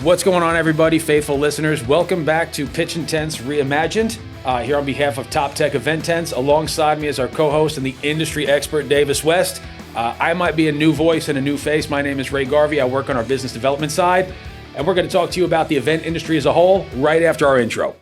What's going on, everybody, faithful listeners? Welcome back to Pitchin Tents Reimagined. Here on behalf of TopTec Event Tents, alongside me is our co-host and the industry expert, Davis West. I might be a new voice and a new face. My name is Ray Garvey. I work on our business development side, and we're going to talk to you about the event industry as a whole right after our intro.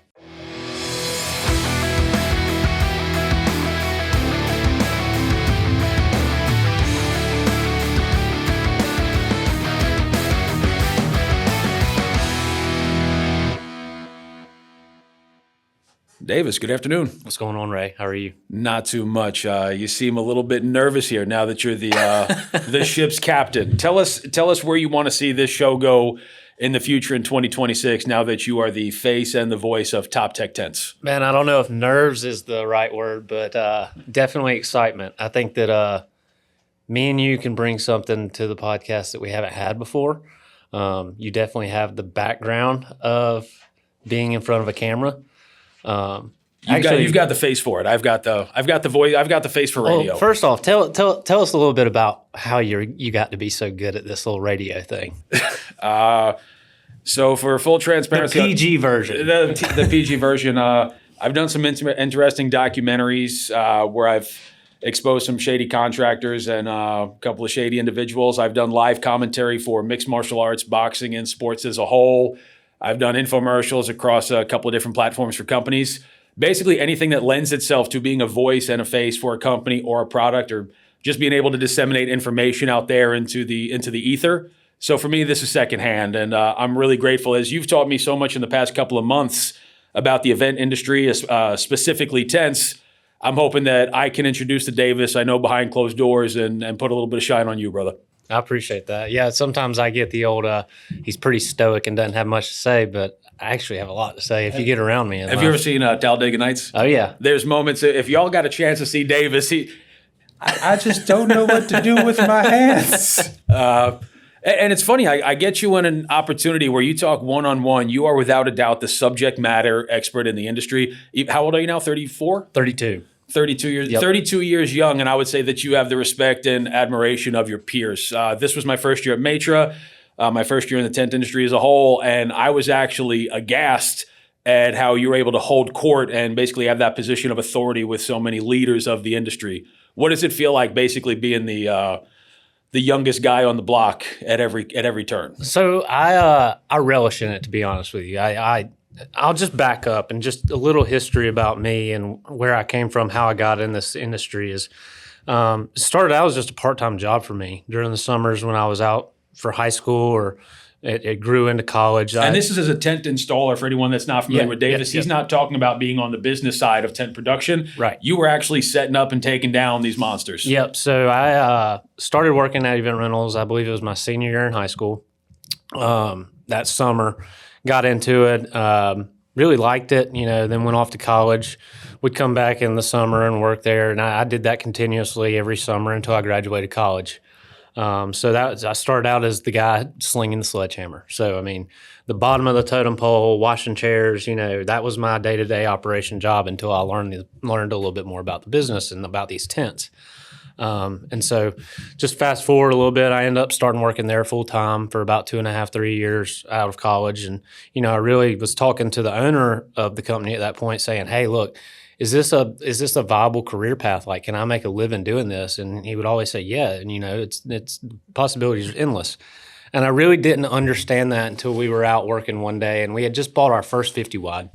Davis, good afternoon. What's going on, Ray? How are you? Not too much. You seem a little bit nervous here now that you're the ship's captain. Tell us where you want to see this show go in the future in 2026 now that you are the face and the voice of TopTec Tents. Man, I don't know if nerves is the right word, but definitely excitement. I think that me and you can bring something to the podcast that we haven't had before. You definitely have the background of being in front of a camera. You've got the face for it. I've got the voice. I've got the face for radio. Well, first off, tell us a little bit about how you got to be so good at this little radio thing. So for full transparency, the PG version. The PG version. I've done some interesting documentaries where I've exposed some shady contractors and a couple of shady individuals. I've done live commentary for mixed martial arts, boxing, and sports as a whole. I've done infomercials across a couple of different platforms for companies. Basically anything that lends itself to being a voice and a face for a company or a product, or just being able to disseminate information out there into the ether. So for me, this is secondhand, and I'm really grateful, as you've taught me so much in the past couple of months about the event industry, specifically tents. I'm hoping that I can introduce to Davis, I know behind closed doors, and put a little bit of shine on you, brother. I appreciate that. Yeah, sometimes I get the old, he's pretty stoic and doesn't have much to say, but I actually have a lot to say if you get around me. Have you ever seen Talladega Nights? Oh, yeah. There's moments, if y'all got a chance to see Davis, I just don't know what to do with my hands. And it's funny, I get you in an opportunity where you talk one-on-one. You are without a doubt the subject matter expert in the industry. How old are you now, 34? 32. 32 years, yep. 32 years young, and I would say that you have the respect and admiration of your peers. This was my first year at Matra, my first year in the tent industry as a whole, and I was actually aghast at how you were able to hold court and basically have that position of authority with so many leaders of the industry. What does it feel like basically being the youngest guy on the block at every turn? So I relish in it, to be honest with you. I'll just back up, and just a little history about me and where I came from, how I got in this industry is started out as just a part-time job for me during the summers when I was out for high school, or it grew into college. And this is as a tent installer for anyone that's not familiar with Davis. He's not talking about being on the business side of tent production. Right. You were actually setting up and taking down these monsters. Yep. So I started working at Event Rentals, I believe it was my senior year in high school. That summer, got into it, really liked it, then went off to college. Would come back in the summer and work there, and I did that continuously every summer until I graduated college. So I started out as the guy slinging the sledgehammer. So, the bottom of the totem pole, washing chairs, that was my day-to-day operation job until I learned a little bit more about the business and about these tents. And so just fast forward a little bit, I ended up starting working there full time for about 2.5, 3 years out of college. And, I really was talking to the owner of the company at that point saying, hey, look, is this a viable career path? Like, can I make a living doing this? And he would always say, yeah. And, it's possibilities are endless. And I really didn't understand that until we were out working one day, and we had just bought our first 50 wide.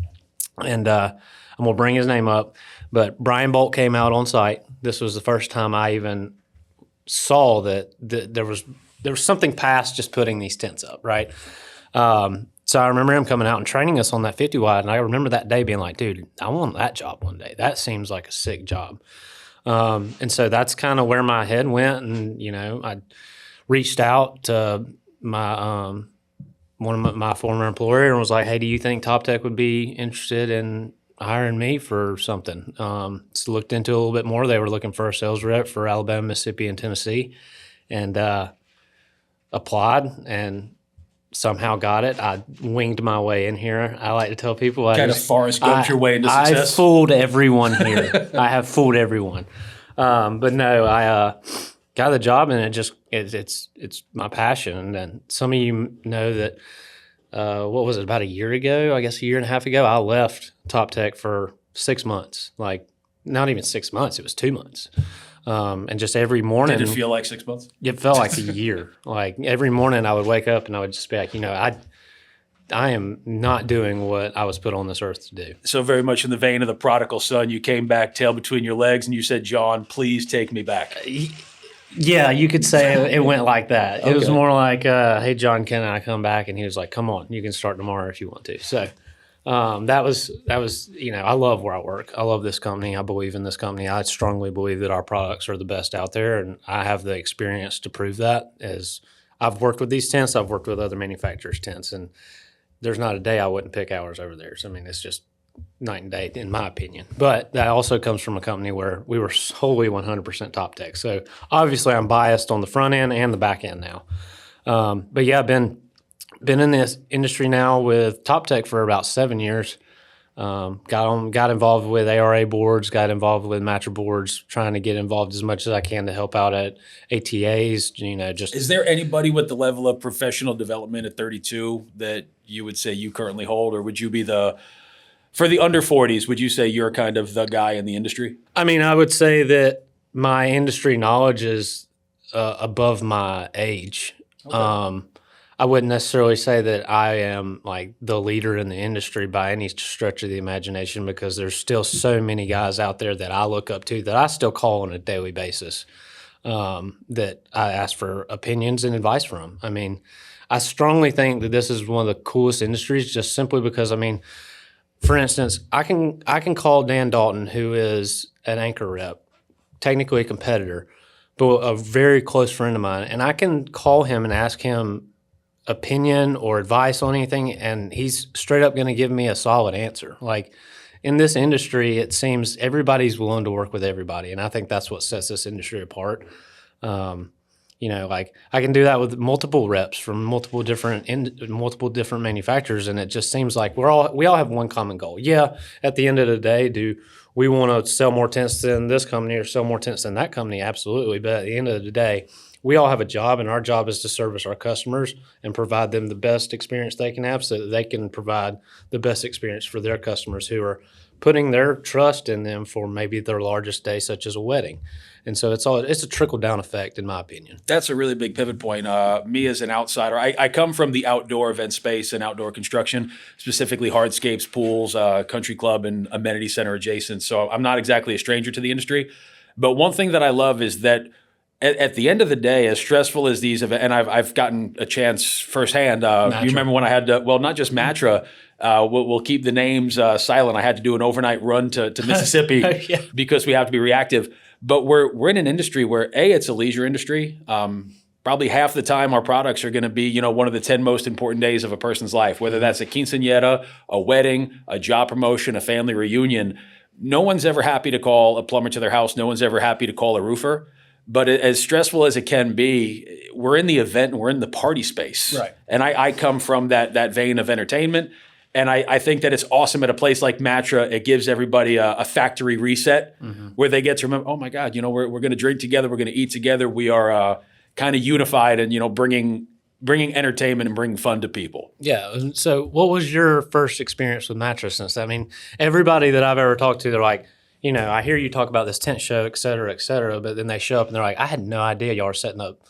And, I'm going to bring his name up, but Brian Bolt came out on site. This was the first time I even saw that there was something past just putting these tents up, right? So I remember him coming out and training us on that 50 wide, and I remember that day being like, dude, I want that job one day. That seems like a sick job. And so that's kind of where my head went, and I reached out to my one of my former employer and was like, hey, do you think TopTec would be interested in hiring me for something? So looked into it a little bit more. They were looking for a sales rep for Alabama, Mississippi, and Tennessee, and applied and somehow got it. I winged my way in here. I like to tell people kind of Forrest Gumped your way into success. I fooled everyone here. I have fooled everyone. But no, I got the job, and it's my passion. And some of you know that what was it, about a year ago, I guess a year and a half ago, I left TopTec for 6 months. Like, not even 6 months, it was 2 months. And just every morning. Did it feel like 6 months? It felt like a year. Like, every morning I would wake up and I would just be like, I am not doing what I was put on this earth to do. So very much in the vein of the prodigal son, you came back, tail between your legs, and you said, John, please take me back. Yeah, you could say it went like that. Okay. It was more like, hey, John, can I come back? And he was like, come on, you can start tomorrow if you want to. So that was, I love where I work. I love this company. I believe in this company. I strongly believe that our products are the best out there, and I have the experience to prove that. As I've worked with these tents, I've worked with other manufacturers' tents, and there's not a day I wouldn't pick ours over theirs. I mean, it's just night and day, in my opinion. But that also comes from a company where we were solely 100% TopTec. So obviously, I'm biased on the front end and the back end now. But yeah, I've been in this industry now with TopTec for about 7 years. Got involved with ARA boards, got involved with matcher boards, trying to get involved as much as I can to help out at ATAs. Just Is there anybody with the level of professional development at 32 that you would say you currently hold, or would you be for the under 40s, would you say you're kind of the guy in the industry? I mean, I would say that my industry knowledge is above my age. Okay. I wouldn't necessarily say that I am like the leader in the industry by any stretch of the imagination, because there's still so many guys out there that I look up to that I still call on a daily basis, that I ask for opinions and advice from. I mean, I strongly think that this is one of the coolest industries, just simply because, I mean, for instance, I can call Dan Dalton, who is an anchor rep, technically a competitor, but a very close friend of mine, and I can call him and ask him opinion or advice on anything, and he's straight up going to give me a solid answer. Like, in this industry, it seems everybody's willing to work with everybody, and I think that's what sets this industry apart. Like, I can do that with multiple reps from multiple different manufacturers, and it just seems like we all have one common goal. Yeah, at the end of the day, do we want to sell more tents than this company or sell more tents than that company? Absolutely. But at the end of the day, we all have a job, and our job is to service our customers and provide them the best experience they can have, so that they can provide the best experience for their customers who are putting their trust in them for maybe their largest day, such as a wedding. And so it's a trickle-down effect, in my opinion. That's a really big pivot point. Me as an outsider, I come from the outdoor event space and outdoor construction, specifically hardscapes, pools, country club, and amenity center adjacent. So I'm not exactly a stranger to the industry. But one thing that I love is that at the end of the day, as stressful as these events, and I've gotten a chance firsthand. You remember when I had to, well, not just Matra, we'll keep the names silent. I had to do an overnight run to Mississippi Yeah. because we have to be reactive. But we're in an industry where, it's a leisure industry. Probably half the time our products are going to be, one of the 10 most important days of a person's life, whether that's a quinceañera, a wedding, a job promotion, a family reunion. No one's ever happy to call a plumber to their house. No one's ever happy to call a roofer. But as stressful as it can be, we're in the event and we're in the party space. Right. And I come from that vein of entertainment. And I think that it's awesome at a place like Matra. It gives everybody a factory reset where they get to remember, oh my God, we're going to drink together. We're going to eat together. We are kind of unified and, bringing entertainment and bringing fun to people. Yeah. So what was your first experience with Matra? Since, I mean, everybody that I've ever talked to, they're like, I hear you talk about this tent show, et cetera, but then they show up and they're like, I had no idea y'all were setting up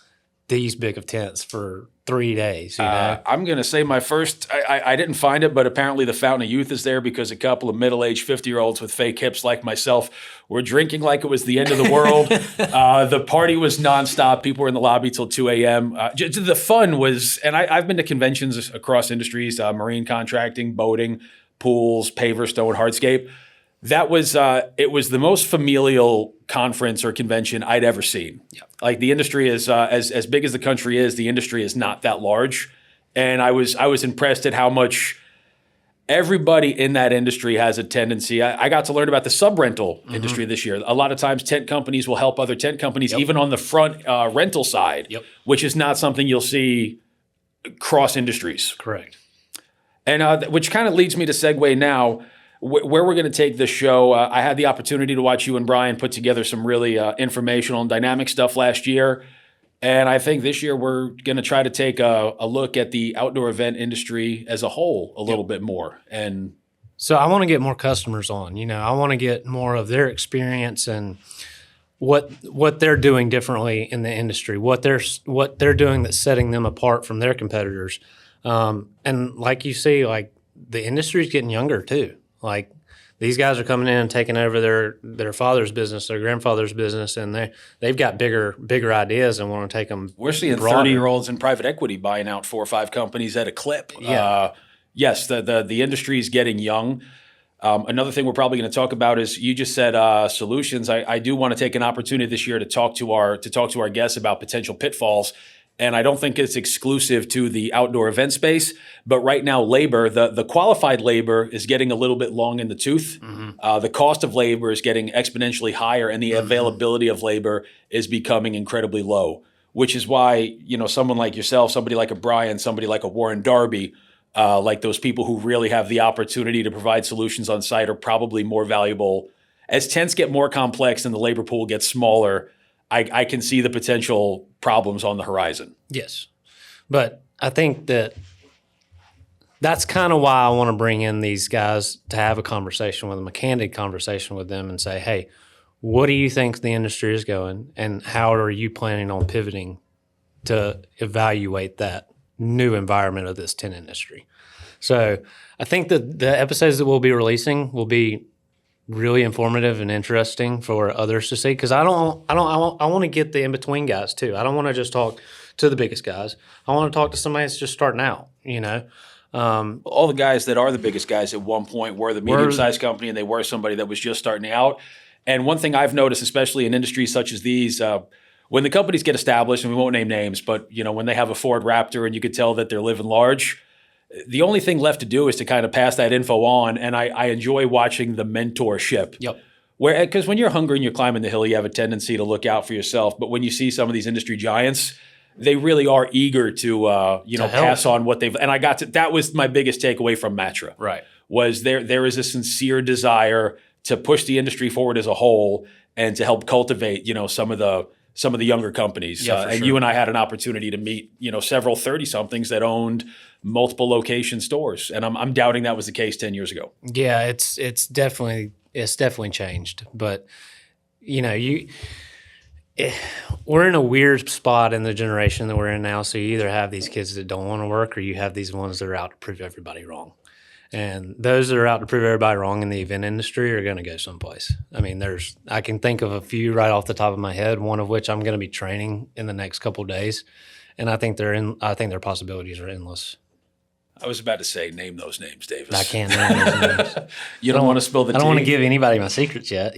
these big of tents for 3 days. I'm going to say my first, I didn't find it, but apparently the Fountain of Youth is there because a couple of middle-aged 50-year-olds with fake hips like myself were drinking like it was the end of the world. The party was nonstop. People were in the lobby till 2 a.m. The fun was, and I've been to conventions across industries, marine contracting, boating, pools, paver, stone, hardscape. That was it was the most familial conference or convention I'd ever seen. Yeah. Like, the industry is as big as the country is, the industry is not that large, and I was impressed at how much everybody in that industry has a tendency. I got to learn about the sub-rental industry this year. A lot of times, tent companies will help other tent companies, even on the front rental side, which is not something you'll see cross industries. Correct. And which kind of leads me to segue now. Where we're going to take this show, I had the opportunity to watch you and Brian put together some really informational and dynamic stuff last year. And I think this year we're going to try to take a look at the outdoor event industry as a whole a little bit more. And so I want to get more customers on. I want to get more of their experience and what they're doing differently in the industry, what they're doing that's setting them apart from their competitors. And like you see, like the industry's getting younger too. Like these guys are coming in and taking over their father's business, their grandfather's business, and they've got bigger ideas and want to take them. We're seeing 30-year-olds in private equty buying out 4 or 5 companies at a clip. Yeah. Yes, the industry is getting young. Another thing we're probably going to talk about is you just said solutions. I do want to take an opportunity this year to talk to our guests about potential pitfalls. And I don't think it's exclusive to the outdoor event space, but right now labor, the qualified labor is getting a little bit long in the tooth. Mm-hmm. The cost of labor is getting exponentially higher, and the availability of labor is becoming incredibly low, which is why, someone like yourself, somebody like a Brian, somebody like a Warren Darby, like those people who really have the opportunity to provide solutions on site are probably more valuable. As tents get more complex and the labor pool gets smaller, I can see the potential problems on the horizon. Yes. But I think that's kind of why I want to bring in these guys to have a conversation with them, a candid conversation with them and say, hey, what do you think the industry is going and how are you planning on pivoting to evaluate that new environment of this tent industry? So I think that the episodes that we'll be releasing will be really informative and interesting for others to see, because I want to get the in-between guys too. I don't want to just talk to the biggest guys. I want to talk to somebody that's just starting out, all the guys that are the biggest guys at one point were the medium-sized company, and they were somebody that was just starting out. And one thing I've noticed, especially in industries such as these, when the companies get established, and we won't name names, but when they have a Ford Raptor and you could tell that they're living large, the only thing left to do is to kind of pass that info on. And I enjoy watching the mentorship. Yep. Because when you're hungry and you're climbing the hill, you have a tendency to look out for yourself. But when you see some of these industry giants, they really are eager to pass on what they've. And that was my biggest takeaway from Matra. Right. Was there is a sincere desire to push the industry forward as a whole and to help cultivate some of the younger companies. Yeah, and sure. you and I had an opportunity to meet several 30-somethings that owned multiple location stores, and I'm doubting that was the case 10 years ago. Yeah, it's definitely changed, but we're in a weird spot in the generation that we're in now. So you either have these kids that don't want to work, or you have these ones that are out to prove everybody wrong. And those that are out to prove everybody wrong in the event industry are going to go someplace. I mean, I can think of a few right off the top of my head, one of which I'm going to be training in the next couple of days, and I think their possibilities are endless. I was about to say, name those names, Davis. I can't name those names. You don't want to spill the tea. I don't want to give anybody my secrets yet,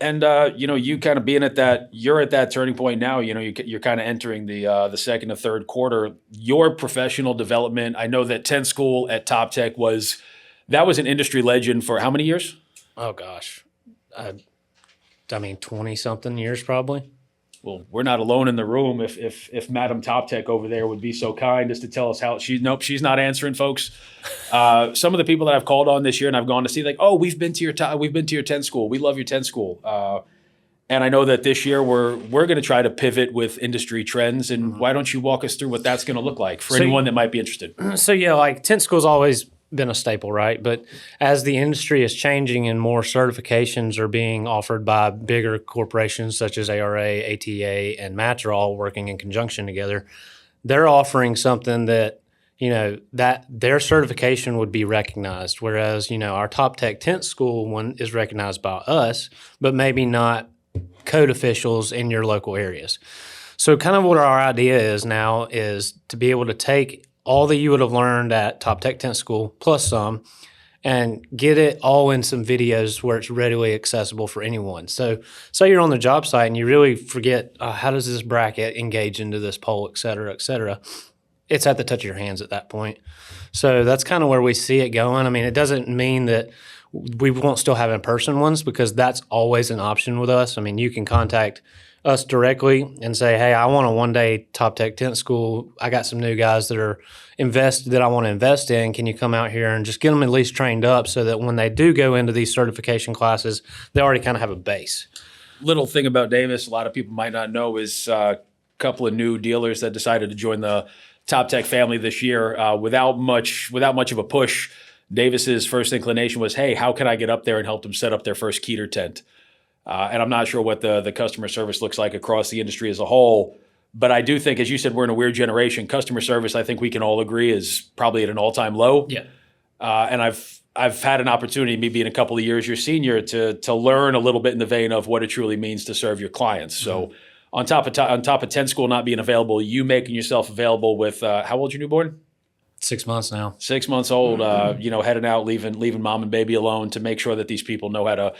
And you kind of being you're at that turning point now. You're kind of entering the second or third quarter. Your professional development. I know that Tent School at TopTec was an industry legend for how many years? Oh gosh, 20-something years probably. Well, we're not alone in the room. If Madam TopTec over there would be so kind as to tell us how she's not answering, folks. Some of the people that I've called on this year and I've gone to see, like, oh, we've been to your tent school. We love your tent school. And I know that this year we're going to try to pivot with industry trends. And why don't you walk us through what that's going to look like for anyone that might be interested? So like tent school's always been a staple, right? But as the industry is changing and more certifications are being offered by bigger corporations such as ARA, ATA, and Matra all working in conjunction together, they're offering something that, that their certification would be recognized. Whereas, our TopTec Tent School one is recognized by us, but maybe not code officials in your local areas. So kind of what our idea is now is to be able to take all that you would have learned at TopTec Tent School, plus some, and get it all in some videos where it's readily accessible for anyone. So say you're on the job site and you really forget, how does this bracket engage into this pole, et cetera, et cetera. It's at the touch of your hands at that point. So that's kind of where we see it going. I mean, it doesn't mean that we won't still have in-person ones, because that's always an option with us. I mean, you can contact us directly and say, hey, I want a one-day TopTec Tent School. I got some new guys that are invested that I want to invest in. Can you come out here and just get them at least trained up so that when they do go into these certification classes, they already kind of have a base. Little thing about Davis, a lot of people might not know, is couple of new dealers that decided to join the TopTec family this year without much of a push. Davis's first inclination was, hey, how can I get up there and help them set up their first Keter tent? And I'm not sure what the customer service looks like across the industry as a whole. But I do think, as you said, we're in a weird generation. Customer service, I think we can all agree, is probably at an all-time low. Yeah. And I've had an opportunity, me being a couple of years your senior, to learn a little bit in the vein of what it truly means to serve your clients. So on top of Tent School not being available, you making yourself available with how old's your newborn? 6 months now. 6 months old. Heading out, leaving mom and baby alone to make sure that these people know how to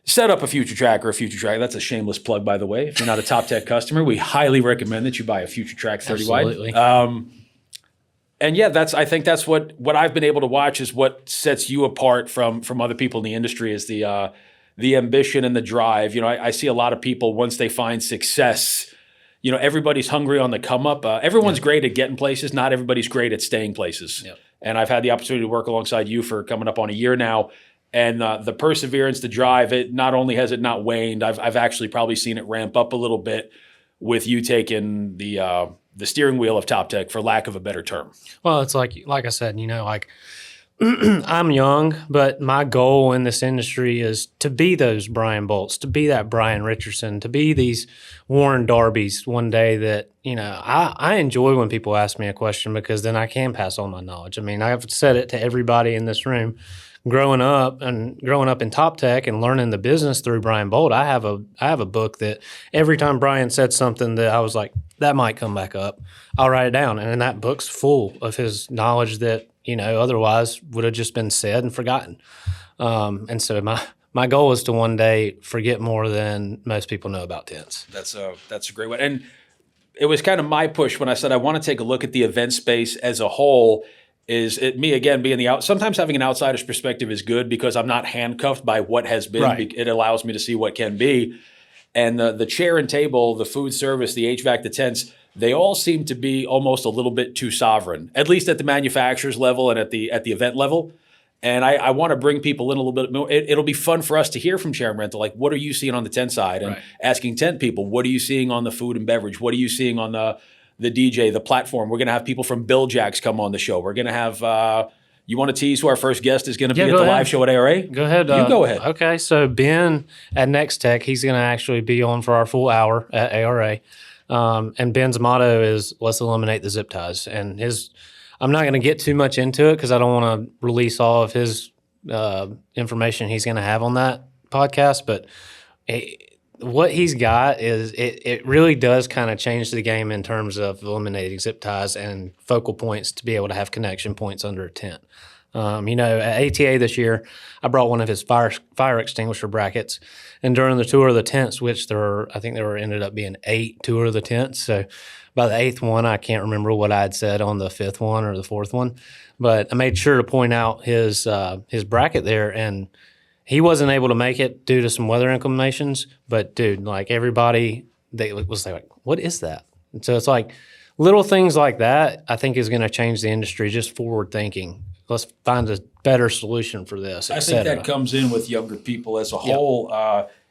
set up a future track or a future track. That's a shameless plug, by the way. If you're not a TopTec customer, we highly recommend that you buy a future track 30 Absolutely. wide. And yeah, I think that's what I've been able to watch is what sets you apart from other people in the industry is the ambition and the drive. I see a lot of people once they find success, everybody's hungry on the come up. Everyone's great at getting places. Not everybody's great at staying places. Yep. And I've had the opportunity to work alongside you for coming up on a year now. And the perseverance, the drive, it not only has it not waned, I've actually probably seen it ramp up a little bit with you taking the steering wheel of TopTec, for lack of a better term. Well, it's like I said, I'm young, but my goal in this industry is to be those Brian Bolts, to be that Brian Richardson, to be these Warren Darbys one day that, I enjoy when people ask me a question because then I can pass on my knowledge. I mean, I've said it to everybody in this room. Growing up in TopTec and learning the business through Brian Bolt, I have a book that every time Brian said something that I was like, that might come back up, I'll write it down. And that book's full of his knowledge that, otherwise would have just been said and forgotten. And so my goal is to one day forget more than most people know about tents. That's a great one. And it was kind of my push when I said I want to take a look at the event space as a whole. Is it me again being sometimes having an outsider's perspective is good because I'm not handcuffed by what has been. Right. It allows me to see what can be. And the chair and table, the food service, the HVAC, the tents, they all seem to be almost a little bit too sovereign, at least at the manufacturer's level and at the event level. And I want to bring people in a little bit more. It'll be fun for us to hear from Chair and Rental, like what are you seeing on the tent side? And asking tent people, what are you seeing on the food and beverage? What are you seeing on the DJ, the platform? We're going to have people from Bill Jacks come on the show. We're going to have, you want to tease who our first guest is going to be at the live show at ARA? Go ahead. You go ahead. Okay, so Ben at Next Tech, he's going to actually be on for our full hour at ARA. And Ben's motto is, let's eliminate the zip ties. And I'm not going to get too much into it because I don't want to release all of his information he's going to have on that podcast. But what he's got is it really does kind of change the game in terms of eliminating zip ties and focal points to be able to have connection points under a tent. At ATA this year, I brought one of his fire extinguisher brackets, and during the tour of the tents, which I think there ended up being 8 tour of the tents. So by the 8th one, I can't remember what I had said on the 5th one or the 4th one, but I made sure to point out his bracket there, and he wasn't able to make it due to some weather inclinations. But dude, like everybody, they was like, "What is that?" And so it's like little things like that. I think is going to change the industry. Just forward thinking. Let's find a better solution for this. I think that comes in with younger people as a whole.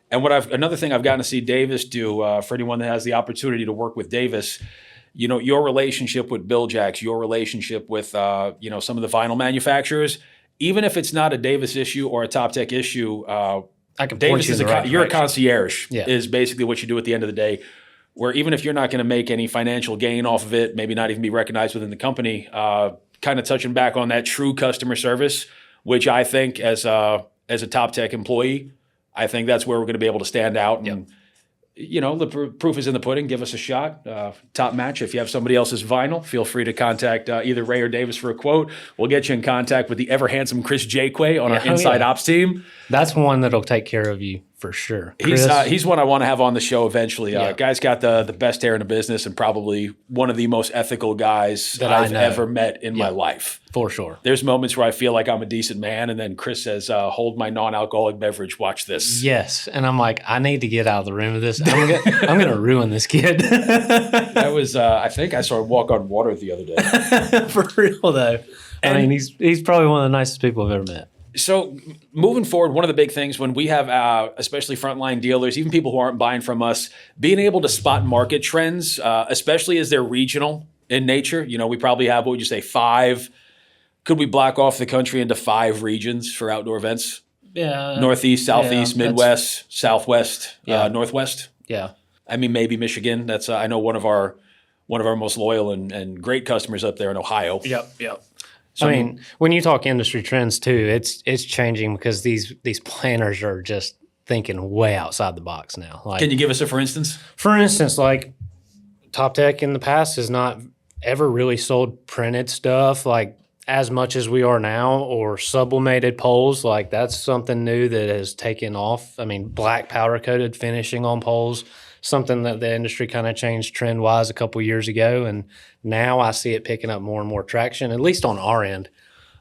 And another thing I've gotten to see Davis do, for anyone that has the opportunity to work with Davis, your relationship with Bill Jacks, your relationship with some of the vinyl manufacturers, even if it's not a Davis issue or a TopTec issue, I can Davis point you in the right you're a direction. Concierge is basically what you do at the end of the day. Where even if you're not going to make any financial gain off of it, maybe not even be recognized within the company, kind of touching back on that true customer service, which I think as a TopTec employee, I think that's where we're going to be able to stand out. And, the proof is in the pudding. Give us a shot. Top match. If you have somebody else's vinyl, feel free to contact either Ray or Davis for a quote. We'll get you in contact with the ever handsome Chris Jaquay on our Inside Ops team. That's one that'll take care of you for sure. He's one I want to have on the show eventually. Guy's got the best hair in the business and probably one of the most ethical guys that I've ever met in my life. For sure. There's moments where I feel like I'm a decent man, and then Chris says, hold my non-alcoholic beverage, watch this. Yes. And I'm like, I need to get out of the room with this. I'm going to ruin this kid. That was, I think I saw him walk on water the other day. For real, though. I mean, he's probably one of the nicest people I've ever met. So moving forward, one of the big things when we have, especially frontline dealers, even people who aren't buying from us, being able to spot market trends, especially as they're regional in nature. You know, we probably have, what would you say, 5? Could we block off the country into 5 regions for outdoor events? Yeah. Northeast, Southeast, yeah, Midwest, Southwest, Yeah. Northwest. Yeah. I mean, maybe Michigan. That's I know one of our most loyal and great customers up there in Ohio. Yep. So, I mean, when you talk industry trends too, it's changing because these planners are just thinking way outside the box now. Like, can you give us a for instance? for instance, like TopTec in the past has not ever really sold printed stuff like as much as we are now, or sublimated poles. Like that's something new that has taken off. I mean, black powder coated finishing on poles, something that the industry kind of changed trend wise a couple of years ago, and now I see it picking up more and more traction, at least on our end.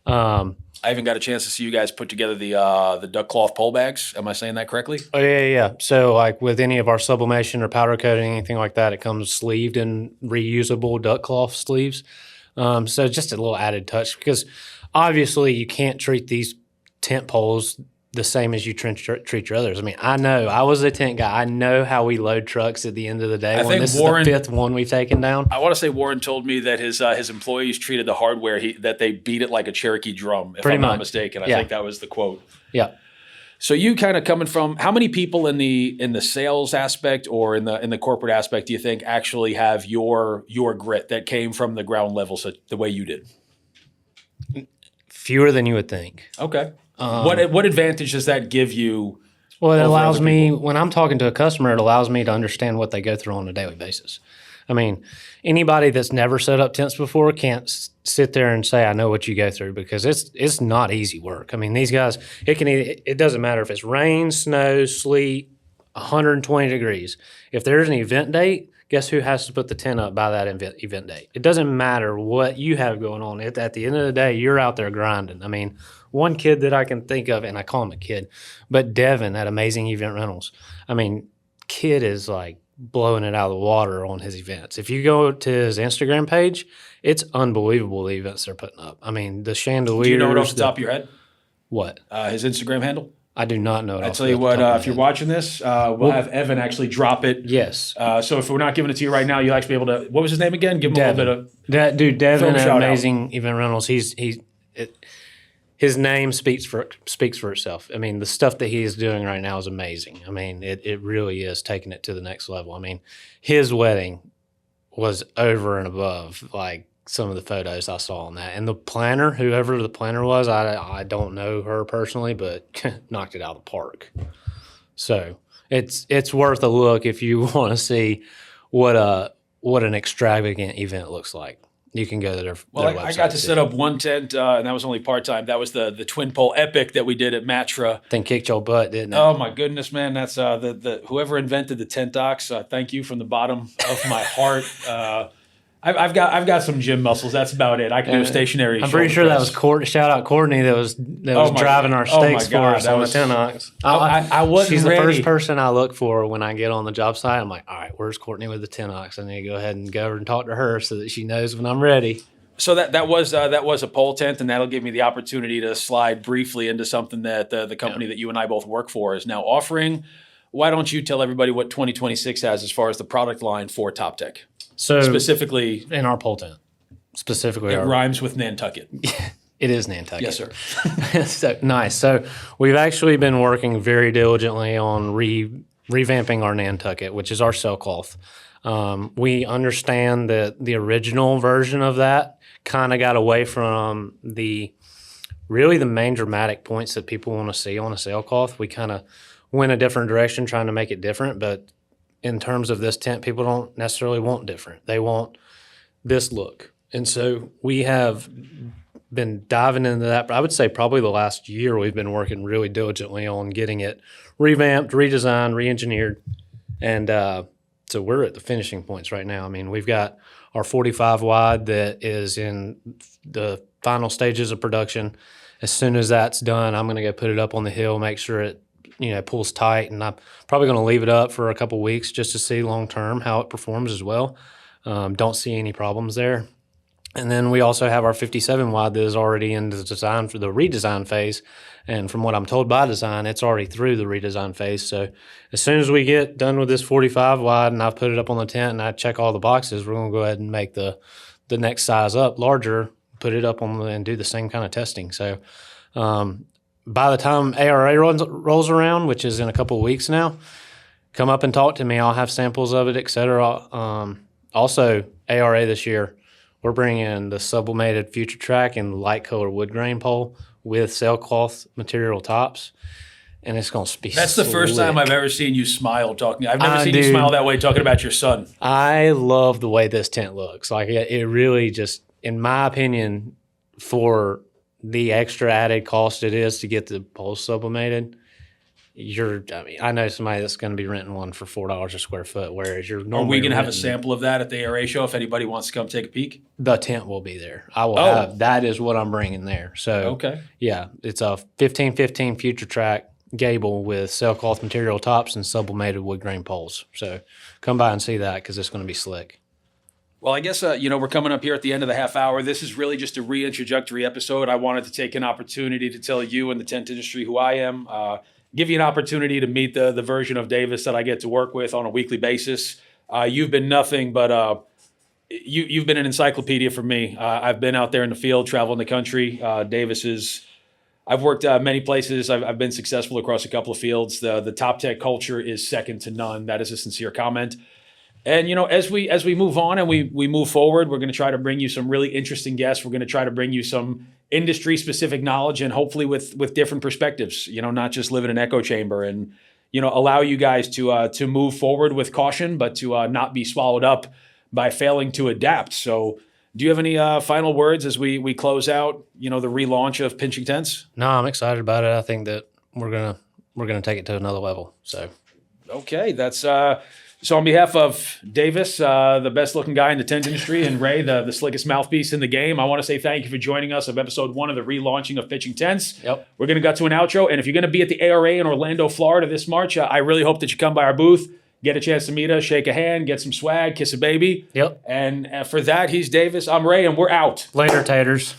I haven't got a chance to see you guys put together the duck cloth pole bags. Am I saying that correctly? Oh yeah. So like with any of our sublimation or powder coating, anything like that, it comes sleeved in reusable duck cloth sleeves. So just a little added touch, because obviously you can't treat these tent poles the same as you treat your others. I mean, I know I was a tent guy. I know how we load trucks at the end of the day. I think this Warren- is the 5th one we've taken down. I want to say Warren told me that his employees treated the hardware that they beat it like a Cherokee drum, if Pretty I'm not much. mistaken. I Yeah. think that was the quote. Yeah. So you kind of coming from how many people in the sales aspect or in the corporate aspect do you think actually have your grit that came from the ground level, so the way you did? Fewer than you would think. Okay. What advantage does that give you? Well, it over allows other me, people? when I'm talking to a customer, it allows me to understand what they go through on a daily basis. I mean, anybody that's never set up tents before can't sit there and say, I know what you go through, because it's not easy work. I mean, these guys, it doesn't matter if it's rain, snow, sleet, 120 degrees. If there's an event date, guess who has to put the tent up by that event date? It doesn't matter what you have going on. At the end of the day, you're out there grinding. I mean, one kid that I can think of, and I call him a kid, but Devin at Amazing Event Rentals. I mean, kid is like blowing it out of the water on his events. If you go to his Instagram page, it's unbelievable the events they're putting up. I mean, the chandeliers. Do you know it off the top of your head? What? His Instagram handle? I do not know it. I tell you what, if you're watching this, we'll have Evan actually drop it. Yes. So if we're not giving it to you right now, you'll actually be able to. What was his name again? Give him a little bit of. Devin film at shout out. Amazing Event Rentals. His name speaks for itself. I mean, the stuff that he is doing right now is amazing. I mean, it really is taking it to the next level. I mean, his wedding was over and above like some of the photos I saw on that. And the planner, whoever the planner was, I don't know her personally, but knocked it out of the park. So it's worth a look if you want to see what an extravagant event looks like. You can go to their Well, website. I got to set up one tent, and that was only part time. That was the twin pole epic that we did at Matra. Then kicked your butt, didn't it? Oh my goodness, man! That's the whoever invented the tent docks. Thank you from the bottom of my heart. I've got some gym muscles. That's about it. I can do a stationary. I'm pretty sure that was shout out Courtney that was driving our stakes for us on the Tent Ox. I wasn't She's ready. the first person I look for when I get on the job site. I'm like, all right, where's Courtney with the Tent Ox? I need to go ahead and go over and talk to her so that she knows when I'm ready. So that was a pole tent, and that'll give me the opportunity to slide briefly into something that the company that you and I both work for is now offering. Why don't you tell everybody what 2026 has as far as the product line for TopTec? So Specifically, in our pole tent, specifically, it rhymes with Nantucket. it is Nantucket. Yes, sir. So nice. So we've actually been working very diligently on revamping our Nantucket, which is our sailcloth. We understand that the original version of that kind of got away from the main dramatic points that people want to see on a sailcloth. We kind of went a different direction trying to make it different, but in terms of this tent, people don't necessarily want different. They want this look. And so we have been diving into that. I would say probably the last year we've been working really diligently on getting it revamped, redesigned, re-engineered. And so we're at the finishing points right now. I mean, we've got our 45 wide that is in the final stages of production. As soon as that's done, I'm going to go put it up on the hill, make sure it pulls tight, and I'm probably going to leave it up for a couple weeks just to see long term how it performs as well. Don't see any problems there. And then we also have our 57 wide that is already in the design for the redesign phase. And from what I'm told by design, it's already through the redesign phase. So as soon as we get done with this 45 wide and I've put it up on the tent and I check all the boxes, we're going to go ahead and make the next size up larger, put it up on and do the same kind of testing. So by the time ARA rolls around, which is in a couple of weeks now, come up and talk to me. I'll have samples of it, et cetera. Also, ARA this year, we're bringing the sublimated Future Track and light color wood grain pole with sailcloth material tops, and it's going to be That's the first time I've ever seen you smile talking. I've never seen you dude, smile that way talking about your son. I love the way this tent looks. Like it really just, in my opinion, for the extra added cost it is to get the poles sublimated, I know somebody that's going to be renting one for $4 a square foot, whereas you're normally. Are we going to have a sample of that at the ARA show if anybody wants to come take a peek? The tent will be there. I will have, that is what I'm bringing there. So, okay. Yeah, it's a 1515 Future Track gable with sailcloth material tops and sublimated wood grain poles. So come by and see that because it's going to be slick. Well, I guess, we're coming up here at the end of the half hour. This is really just a reintroductory episode. I wanted to take an opportunity to tell you in the tent industry who I am, give you an opportunity to meet the version of Davis that I get to work with on a weekly basis. You've been nothing but you've been an encyclopedia for me. I've been out there in the field, traveling the country. I've worked many places. I've been successful across a couple of fields. The TopTec culture is second to none. That is a sincere comment. And, as we move on and we move forward, we're going to try to bring you some really interesting guests. We're going to try to bring you some industry-specific knowledge and hopefully with different perspectives, not just live in an echo chamber and, allow you guys to move forward with caution, but to not be swallowed up by failing to adapt. So do you have any final words as we close out, the relaunch of Pitchin Tents? No, I'm excited about it. I think that we're gonna take it to another level. So, okay, that's so on behalf of Davis, the best looking guy in the tent industry, and Ray, the slickest mouthpiece in the game, I want to say thank you for joining us of episode 1 of the relaunching of Pitchin Tents. Yep. We're going to get to an outro, and if you're going to be at the ARA in Orlando, Florida this March, I really hope that you come by our booth, get a chance to meet us, shake a hand, get some swag, kiss a baby. Yep. And for that, he's Davis, I'm Ray, and we're out. Later, taters.